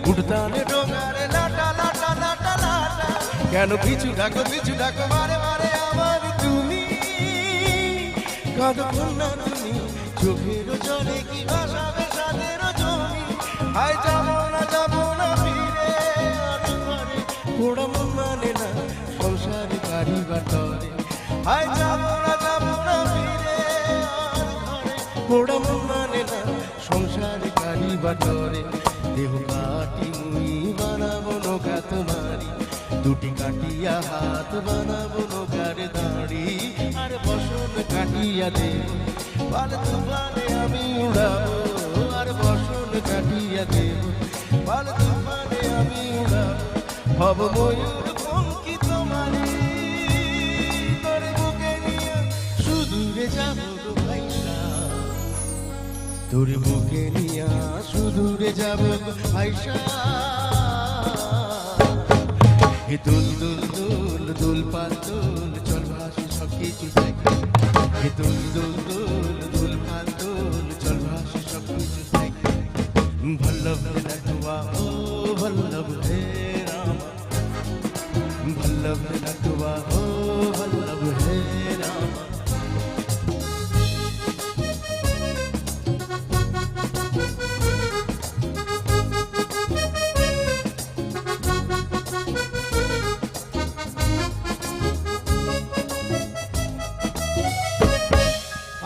উঠতানে ডোঙারে লাটা লাটা লাটা লাটা কেন পিছু ডাকো মারে মারে আমার তুমি কাঁদো না তুমি চোখের জলে কি ভাসাবে সাদের জমি হায় যাবো না ফিরে আর ঘরে ওরা মন মানে না সংসারে বাড়ি বাটরে হায় যাবো না ফিরে আর ঘরে ওরা মন মানে না সংসারে বাড়ি বাটরে দেহ কাটি মুই বানাবো নৌকা তোমারি দুটি কাটিয়া হাত বানাবো নৌকার দাঁড়ি আর বসন কাটিয়া দেব পাল তুফানে আমি উড়াবো আর বসন কাটিয়া দেব পাল তুফানে আমি উড়াবো হব ময়ূর পঙ্কি তোমারি তোর বুকে নিয়ে সুদূরে যাবো গো ভাইসা তোর বুকে নিয়ে সুদূরে যাবো গো ভাইসা হে দুল দুল দুল দুল পাল দুল চল ভাসি সব কিছু দেখে হে দুল দুল দুল দুল পাল দুল চল ভাসি সব কিছু দেখে বল্লভ নটুয়া ও বল্লভ হে রাম বল্লভ নটুয়া ও বল্লভ হে রাম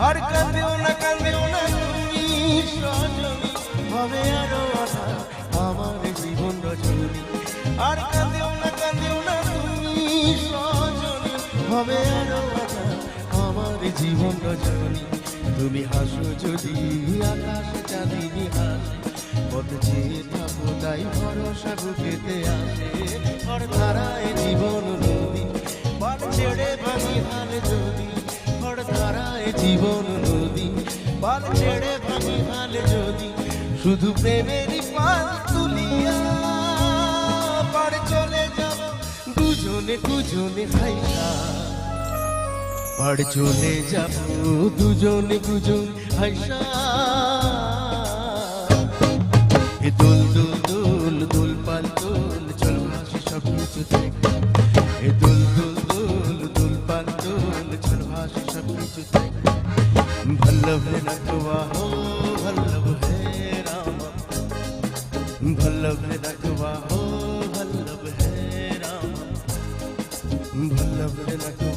আর কাঁদিও না তুমি সজনী হবে আরো আশা আমার জীবন রজনী আর কাঁদিও না তুমি সজনী হবে আরো আশা আমার জীবন রজনী তুমি হাসো যদি আকাশ চাঁদিনী হাসে পথ চেয়ে থাকো তাই ভরসা বুকেতে আসে আর ধারায় জীবন নদী পাল ছেড়ে ভাঙি হাল যদি ধারায় জীবন নদী পাল ছেড়ে ভাঙি হাল যদি শুধু প্রেমেরই পাল তুলিয়া পাড় চলে যাব দুজনে হাইসা পাড় চলে যাব দুজনে হাইসা হে দুল দুল দুল দুল পাল দুল চল ভাসি সব কিছু দেখে হে দুল দুল দুল দুল পাল দুল চল ভাসি সব কিছু দেখে বল্লভ নটুয়া हो বল্লভ হে রাম বল্লভ নটুয়া हो বল্লভ হে রাম বল্লভ নটুয়া